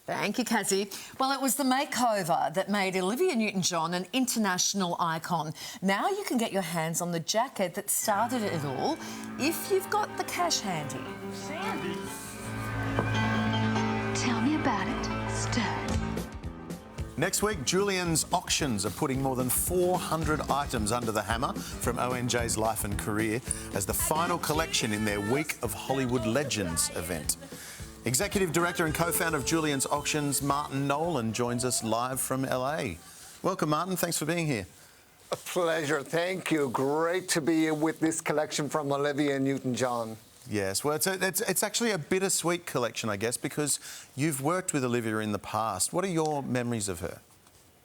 Thank you, Cassie. Well, it was the makeover that made Olivia Newton-John an international icon. Now you can get your hands on the jacket that started it all if you've got the cash handy. Sandy? Tell me about it, Stern. Next week, Julien's auctions are putting more than 400 items under the hammer from ONJ's life and career as the final collection in their Week of Hollywood Legends event. Executive Director and co-founder of Julien's Auctions, Martin Nolan, joins us live from LA. Welcome, Martin. Thanks for being here. A pleasure. Thank you. Great to be with this collection from Olivia Newton-John. Yes, well, it's actually a bittersweet collection, I guess, because you've worked with Olivia in the past. What are your memories of her?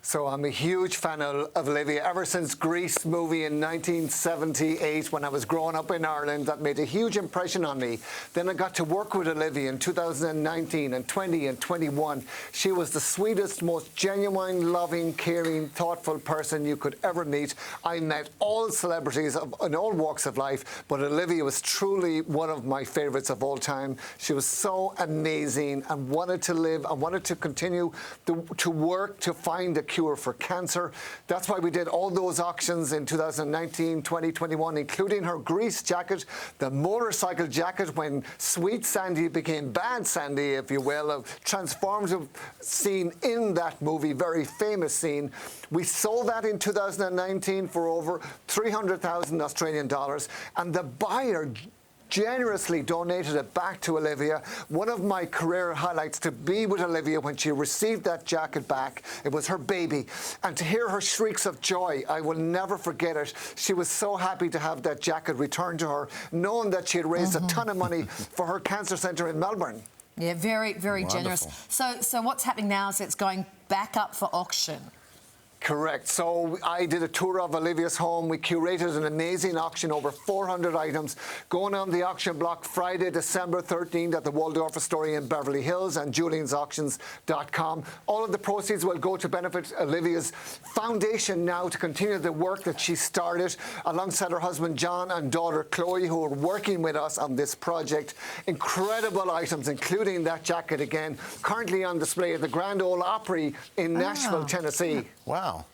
So I'm a huge fan of Olivia ever since Grease movie in 1978 when I was growing up in Ireland. That made a huge impression on me. Then I got to work with Olivia in 2019 and 20 and 21. She was the sweetest, most genuine, loving, caring, thoughtful person you could ever meet. I met all celebrities in all walks of life, but Olivia was truly one of my favourites of all time. She was so amazing and wanted to live and wanted to continue to work to find a cure for cancer. That's why we did all those auctions in 2019, 2021, including her Grease jacket, the motorcycle jacket when Sweet Sandy became Bad Sandy, if you will, a transformative scene in that movie, very famous scene. We sold that in 2019 for over 300,000 Australian dollars, and the buyer generously donated it back to Olivia. One of my career highlights to be with Olivia when she received that jacket back. It was her baby. And to hear her shrieks of joy, I will never forget it. She was so happy to have that jacket returned to her, knowing that she had raised a ton of money for her cancer centre in Melbourne. Yeah, very, very generous. So what's happening now is it's going back up for auction. Correct. So I did a tour of Olivia's home. We curated an amazing auction, over 400 items, going on the auction block Friday, December 13th at the Waldorf Astoria in Beverly Hills and juliensauctions.com. All of the proceeds will go to benefit Olivia's foundation now to continue the work that she started alongside her husband John and daughter Chloe, who are working with us on this project. Incredible items, including that jacket again, currently on display at the Grand Ole Opry in Nashville, Tennessee. Wow,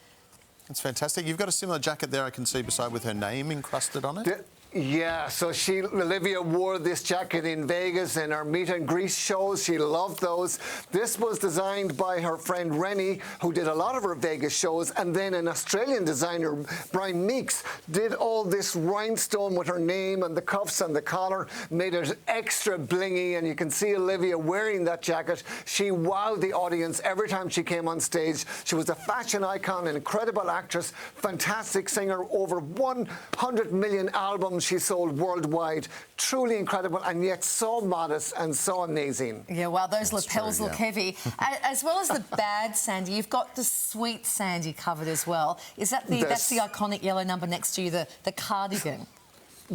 that's fantastic. You've got a similar jacket there I can see beside with her name encrusted on it. Yeah, so Olivia wore this jacket in Vegas in her meet and Grease shows. She loved those. This was designed by her friend Rennie, who did a lot of her Vegas shows, and then an Australian designer, Brian Meeks, did all this rhinestone with her name and the cuffs and the collar, made it extra blingy, and you can see Olivia wearing that jacket. She wowed the audience every time she came on stage. She was a fashion icon, an incredible actress, fantastic singer, over 100 million albums she sold worldwide. Truly incredible, and yet so modest and so amazing. Yeah, wow, those lapels look heavy. As well as the Bad Sandy, you've got the Sweet Sandy covered as well. Is that that's the iconic yellow number next to you, the cardigan?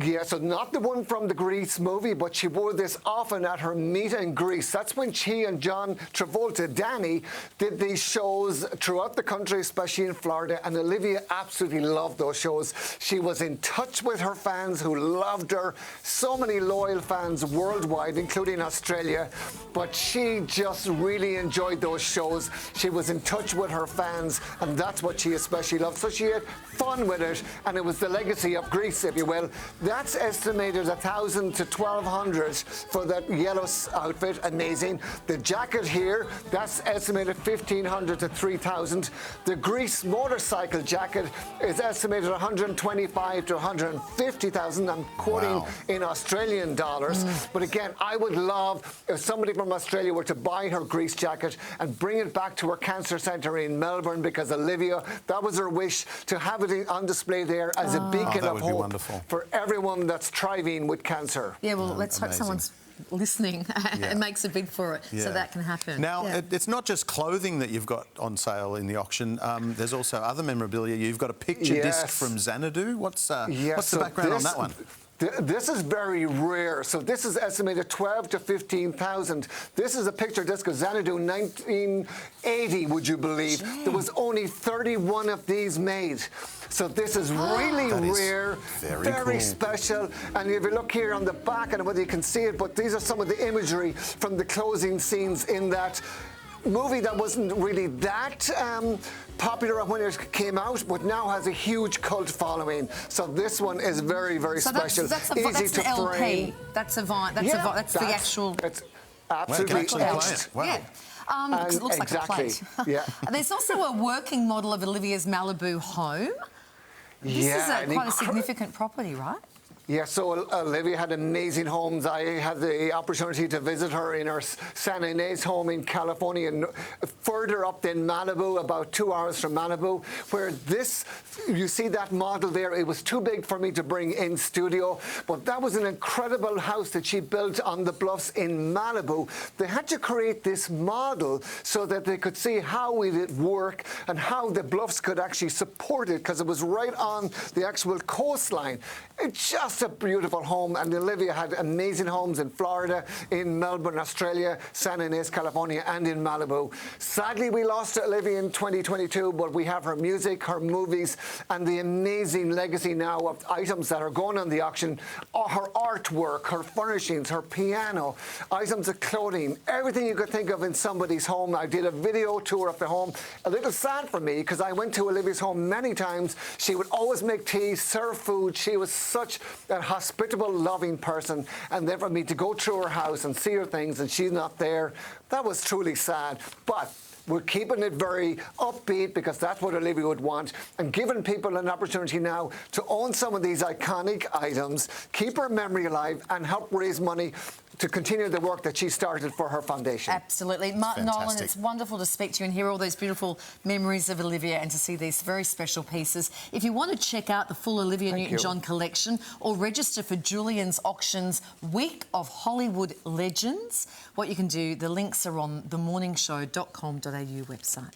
Yeah, so not the one from the Grease movie, but she wore this often at her meet and Grease. That's when she and John Travolta, Danny, did these shows throughout the country, especially in Florida, and Olivia absolutely loved those shows. She was in touch with her fans who loved her. So many loyal fans worldwide, including Australia, but she just really enjoyed those shows. She was in touch with her fans, and that's what she especially loved. So she had fun with it, and it was the legacy of Grease, if you will. That's estimated 1,000 to 1,200 for that yellow outfit. Amazing. The jacket here, that's estimated 1,500 to 3,000. The Grease motorcycle jacket is estimated 125 to 150,000. I'm quoting in Australian dollars. But again, I would love if somebody from Australia were to buy her Grease jacket and bring it back to her cancer centre in Melbourne, because Olivia, that was her wish, to have it on display there as a beacon of hope for everyone that's thriving with cancer. Yeah, well, let's hope someone's listening and makes a bid for it so that can happen. Now, it's not just clothing that you've got on sale in the auction. There's also other memorabilia. You've got a picture disc from Xanadu. What's the background on that one? This is very rare. So this is estimated 12 to 15,000. This is a picture disc of Zanadu 1980, would you believe? There was only 31 of these made. So this is really rare, very cool. Special. And if you look here on the back, I don't know whether you can see it, but these are some of the imagery from the closing scenes in that movie that wasn't really that popular when it came out, but now has a huge cult following. So this one is very, very special. That's easy the to LP. frame. That's a vine. That's the actual. It's Wow, you absolutely can actually play etched. it. Wow. Yeah. Because it looks exactly. like a plate. Yeah. There's also a working model of Olivia's Malibu home. This is quite a significant property, right? Yeah, so Olivia had amazing homes. I had the opportunity to visit her in her San Ynez home in California, and further up than Malibu, about 2 hours from Malibu, where you see that model there, it was too big for me to bring in studio, but that was an incredible house that she built on the bluffs in Malibu. They had to create this model so that they could see how it would work and how the bluffs could actually support it, because it was right on the actual coastline. It's just a beautiful home, and Olivia had amazing homes in Florida, in Melbourne, Australia, San Ynez, California, and in Malibu. Sadly, we lost Olivia in 2022, but we have her music, her movies, and the amazing legacy now of items that are going on the auction, her artwork, her furnishings, her piano, items of clothing, everything you could think of in somebody's home. I did a video tour of the home. A little sad for me, because I went to Olivia's home many times. She would always make tea, serve food. She was such a hospitable, loving person, and then for me to go through her house and see her things and she's not there, that was truly sad. But we're keeping it very upbeat, because that's what Olivia would want, and giving people an opportunity now to own some of these iconic items, keep her memory alive, and help raise money to continue the work that she started for her foundation. Absolutely. Martin Nolan, it's wonderful to speak to you and hear all those beautiful memories of Olivia and to see these very special pieces. If you want to check out the full Olivia Newton-John collection or register for Julien's Auctions Week of Hollywood Legends, what you can do, the links are on themorningshow.com.au website.